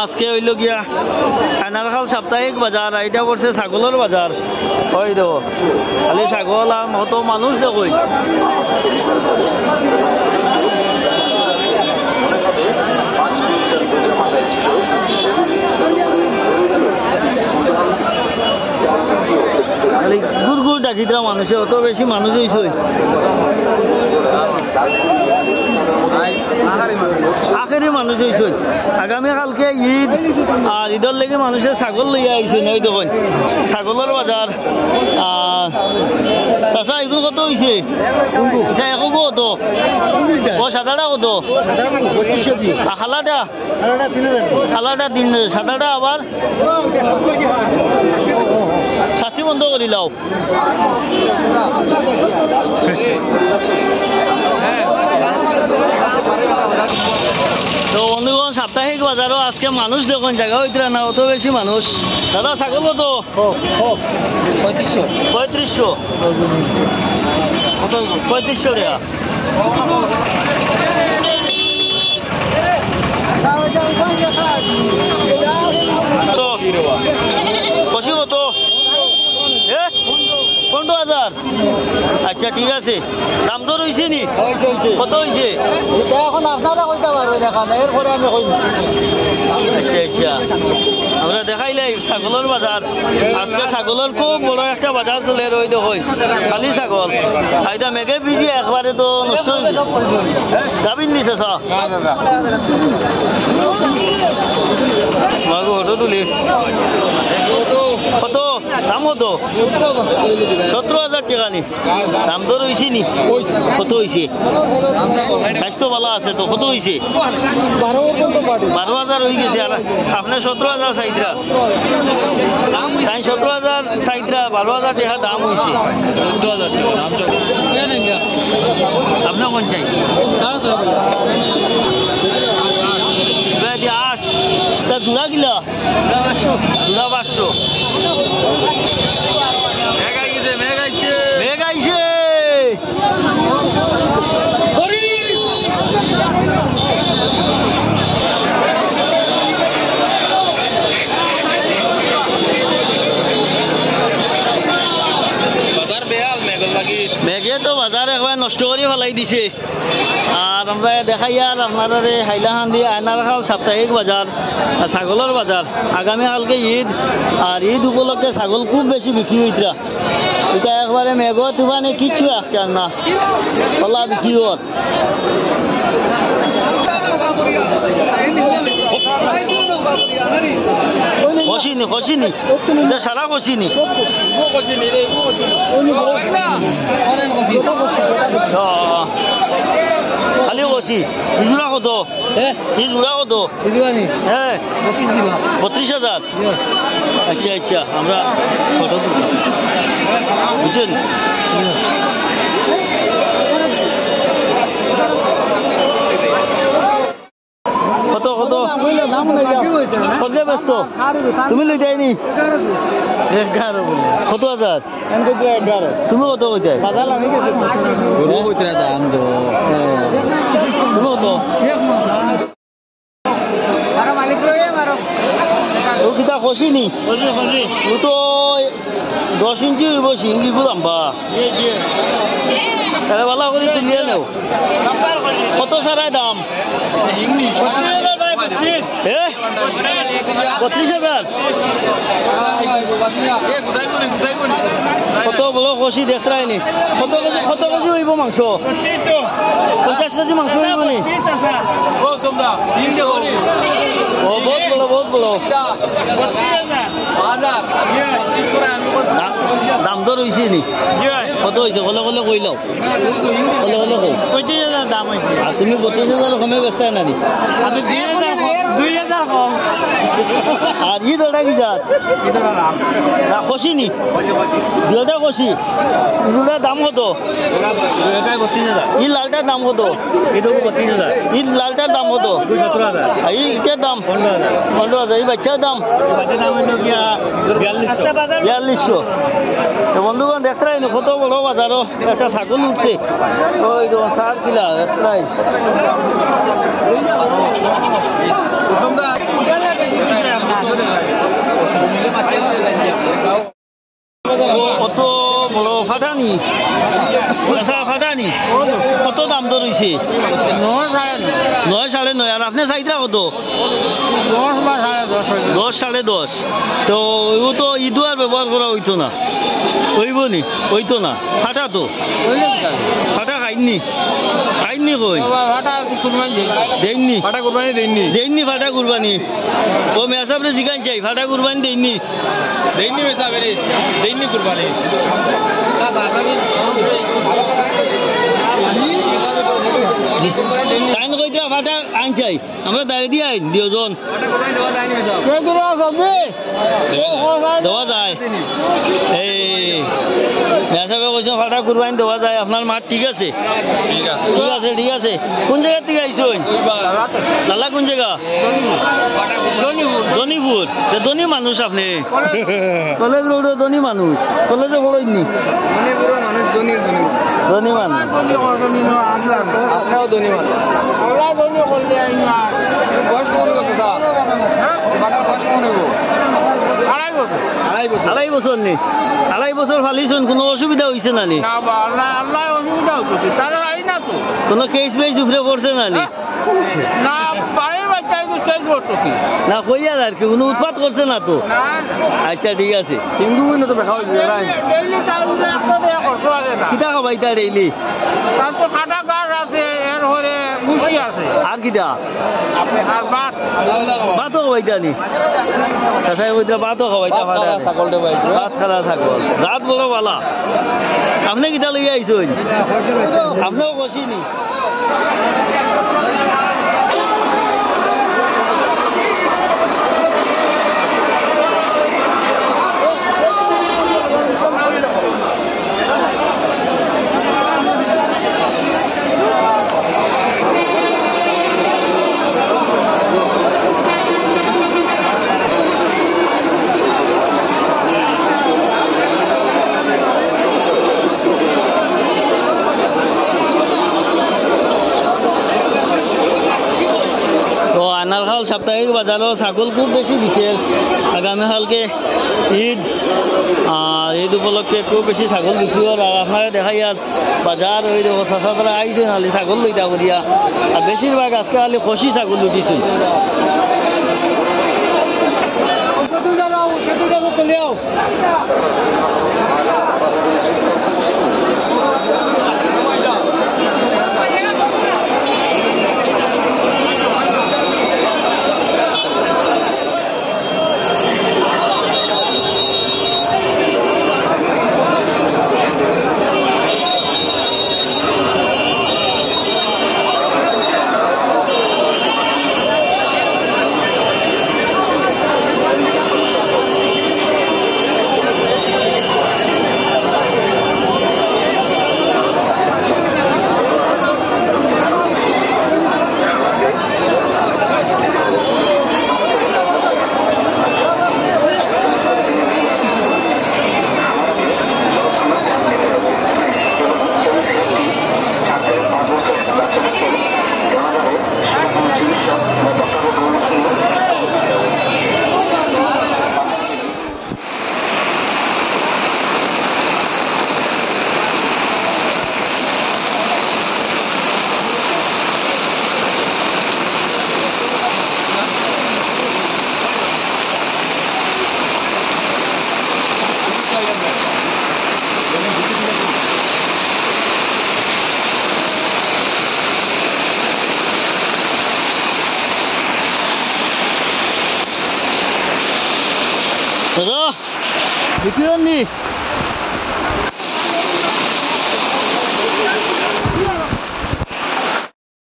আজকে হইল গিয়া আনারখাল সাপ্তাহিক বাজার, এইটা পড়ছে ছাগলের বাজার। ওই দেখো খালি ছাগল আর কত মানুষ দেখো। খালি গুড় গুড় ডাকিরা মানুষে অত বেশি মানুষ হয়েছে। আখেরি মানুষ হয়েছে। আগামীকালকে ঈদ, আর ঈদের লেগে মানুষের ছাগল লইয়া আইছে। নয় দেখুন ছাগলের বাজার। চাচা এগুলো কত হয়েছে? এটা একো কত? ও সাদাটা কত? খালাটা খালাটা 3000, সাদাটা আবার 60 বন্ধ করি লাও। তো বন্ধুগণ সাপ্তাহিক বাজারও আজকে মানুষ দেখুন, জায়গা হইতে না অত বেশি মানুষ। দাদা ছাগল কত? 3500 3500 টাকা। কষি কত? 15,000। আচ্ছা ঠিক আছে, দাম দর হয়েছে নি? কত হয়েছে এখন আপনারা কইতে পারবে, দেখান এরপরে আমি কই। আচ্ছা আচ্ছা, আমরা দেখাইলাই ছাগলের বাজার। আজকে ছাগলের খুব বড় একটা বাজার চলে রই দেখুন, খালি ছাগল। আইটা মেঘে ভিজি একবারে তো নষ্ট হয়ে গেছে। যাবিন নিছে ফটো তুলি কত দাম? কত? 17,000 টাকা নি দাম দর হয়েছে নি? কত হয়েছে? স্বাস্থ্য ভালো আছে তো? কত হয়েছে? 12,000 হয়ে গেছে। আর আপনার 17,000 চাইদরা, 17,000 চাইদরা, 12,000 টাকা দাম হয়েছে। 14,000 আপনার কোন চাই? দুধা কিলা? দুধা 500। মেঘ আইছে। মেঘে তো বাজার একবার নষ্ট করে ফেলাই দিছে। আর আমরা দেখাই আর আপনারা হাইলাকান্দি আয়নারখাল সাপ্তাহিক বাজার, ছাগলের বাজার। আগামীকালকে ঈদ, আর ঈদ উপলক্ষে ছাগল খুব বেশি বিক্রি হইতরা। এটা একবারে মেঘ তুফানে কিছু আসতেন না, পলা বিক্রি হত। খসিনি খসিনি সারা খসিনি। খালি খসি। ইজুরা কত? ইজুরা কত? হ্যাঁ 32,000। আচ্ছা আচ্ছা, আমরা ফটো বুঝছেন। কত কত কত ব্যস্ত? তুমি লই যায়নি 11 বলে। কত 1000? তুমি কত কইতে? তুমি কত? ও কিতা খসিনি? ও তো 10 ইঞ্চি হইব, সিঙ্গি লম্বা। তাহলে ভালো করে তুলিয়ে নেও। কত সারায় দাম? 32,000। কত বলো খসি দেখরাইনি। কত কেজি হইব মাংস? 50 কেজি মাংস হইব নি? ও বহুত বলো। দাম দর হয়েছে নি? কত হয়েছে? কলে কই লাও, কলে কই। 25,000 দাম হয়েছে। আর তুমি 32,000 কমে ব্যস্ত না নি? আমি 2,000 কম। আর ঈদ ওটা কি যাত না খসি নি? 2,000 খসি। ঈদের দাম কত? ঈদ লালটার দাম কত? 32,000। ঈদ লালটার দাম কত? 17,000। ইটার দাম 15,000। এই বাচ্চার দাম 4200। তো বন্ধুগণ দেখতে কত বড় বাজারও একটা ছাগল উঠছে। ওই তো 4 কিলা প্রায়। নি আচ্ছা ফাটা নি কত দাম দর হইছে 9 9.5 আর আপনি চাইরা কত 10 10.5 তো ও তো ইদুয়ার ব্যবহার করা হইতো না হইব নি হইতো না ফাটা তো ফাটা খাইনি খাইনি কই দেননি ফাটা কুরবানি দেননি ফাটা কুরবানি ও মেসাবরে জিগান চাই ফাটা কুরবানি দেননি মেসাবরে দেননি কুরবানি টাইম কই দিয়া ফাটা আইন চাই আমরা দাঁড়িয়ে দিয়ে আইন দিওজন দেওয়া যায় এই মেসাবে কইছো ফাটা কুরবানি দেওয়া যায় আপনার মাঠ ঠিক আছে ঠিক আছে কোন জায়গা থেকে আইছেন লালা কোন জায়গা দনিপুর দনি মানুষ আপনি কলেজ রোড দনি মানুষ কলেজে পড়ইনি দনি মানুষ আপনারাও দনি মানুষ আড়াই বছর নি আড়াই বছর ফালিছুন কোনো অসুবিধা হয়েছে না নি কোনো কেস বেস উপরে পড়ছে না নি না কইয়া আর কি কোনো উৎপাত করছে না তো আচ্ছা ঠিক আছে কিতা খাবাই তা ডেইলি আর কিটা ভাতও খাবাইতা নি তাছাড়া কইতা ভাতও খাবাইতা ভাত খালা ছাগল রাত বড় বালা আপনি কিটা লইয়া আইছেন আপনিও বসিনি সাপ্তাহিক বাজারও ছাগল খুব বেশি বিকেল আগামীকালকে ঈদ ঈদ উপলক্ষে খুব বেশি ছাগল বিক্রি হয় আর আপনারা দেখাই আর বাজার ওই দেখো চাষারা আইছেন আলি ছাগল লইতা করিয়া আর বেশিরভাগ আজকে আলি খসি ছাগল লুটিছেন দাদা বিক্রি হননি